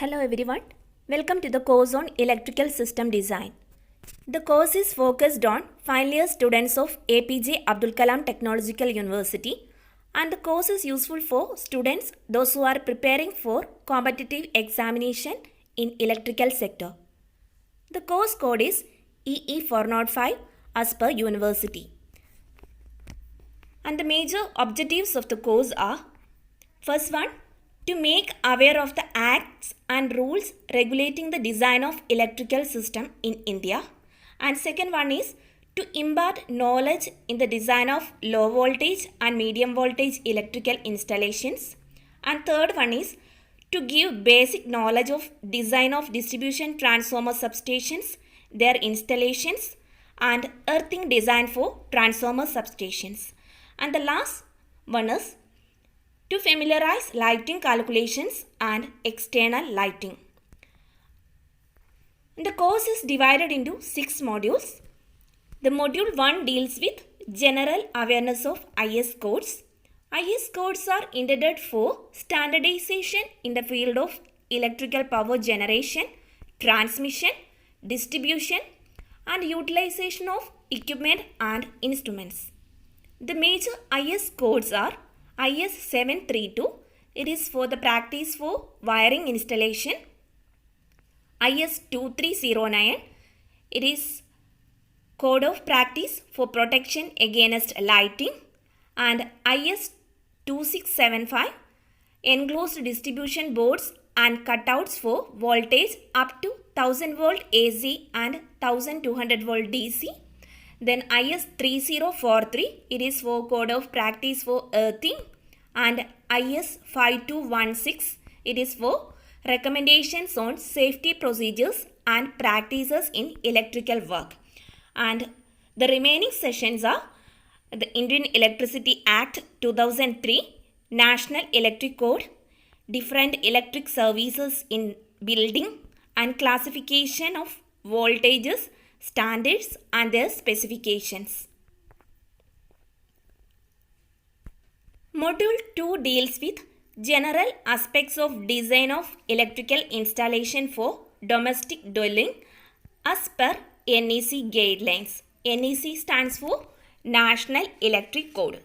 Hello everyone, welcome to the course on Electrical System Design. The course is focused on final year students of APJ Abdul Kalam Technological University, and the course is useful for students those who are preparing for competitive examination in electrical sector. The course code is EE405 as per university. And the major objectives of the course are: first one, to make aware of the acts and rules regulating the design of electrical system in India. And second one is to impart knowledge in the design of low voltage and medium voltage electrical installations. And third one is to give basic knowledge of design of distribution transformer substations, their installations, and earthing design for transformer substations. And the last one is to familiarize lighting calculations and external lighting. The course is divided into 6 modules. The module 1 deals with general awareness of IS codes. IS codes are intended for standardization in the field of electrical power generation, transmission, distribution, and utilization of equipment and instruments. The major IS codes are IS 732, it is for the practice for wiring installation. IS 2309, it is code of practice for protection against lighting. And IS 2675, enclosed distribution boards and cutouts for voltage up to 1000 volt AC and 1200 volt DC. Then IS 3043, it is for code of practice for earthing. And IS 5216, it is for recommendations on safety procedures and practices in electrical work. And the remaining sessions are the Indian Electricity Act 2003, National Electric Code, different electric services in building, and classification of voltages, standards and their specifications. Module 2 deals with general aspects of design of electrical installation for domestic dwelling as per NEC guidelines. NEC stands for National Electric Code.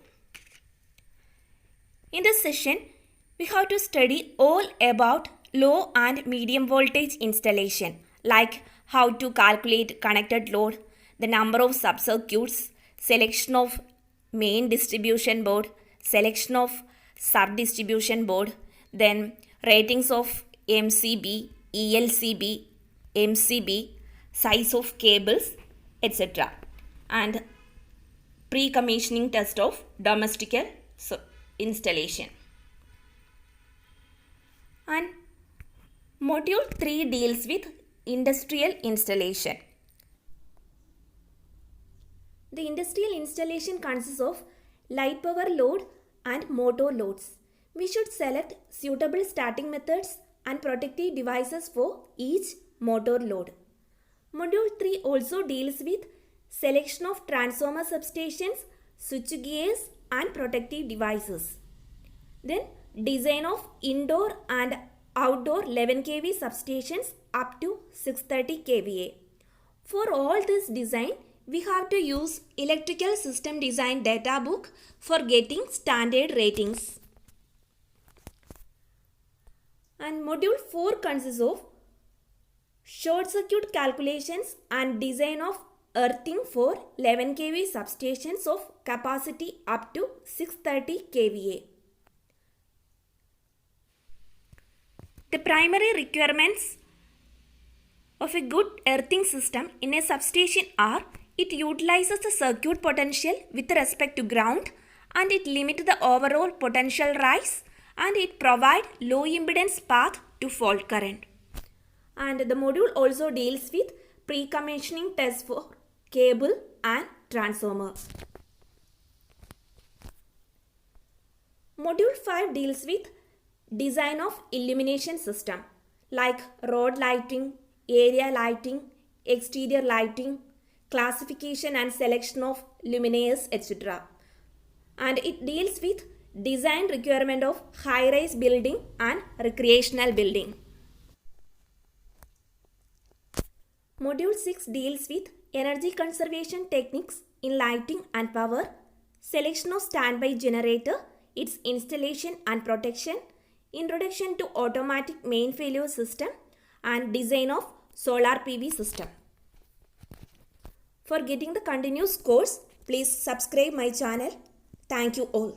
In this session, we have to study all about low and medium voltage installation, like how to calculate connected load, the number of subcircuits, selection of main distribution board, selection of sub-distribution board, then ratings of MCB, ELCB, MCB, size of cables, etc. and pre-commissioning test of domestic installation. And module 3 deals with industrial installation. The industrial installation consists of light power load and motor loads. We should select suitable starting methods and protective devices for each motor load. Module 3 also deals with selection of transformer substations, switch gears and protective devices. Then design of indoor and outdoor 11 kV substations up to 630 kVA. For all this design, we have to use Electrical System Design Data Book for getting standard ratings. And module 4 consists of short circuit calculations and design of earthing for 11 kV substations of capacity up to 630 kVA. The primary requirements of a good earthing system in a substation are: it utilizes the circuit potential with respect to ground, and it limits the overall potential rise, and it provides low impedance path to fault current. And the module also deals with pre-commissioning tests for cable and transformer. Module 5 deals with design of illumination system like road lighting, area lighting, exterior lighting, classification and selection of luminaires, etc. And it deals with design requirement of high-rise building and recreational building. Module 6 deals with energy conservation techniques in lighting and power, selection of standby generator, its installation and protection, introduction to automatic main failure system, and design of solar PV system. For getting the continuous course, please subscribe my channel. Thank you all.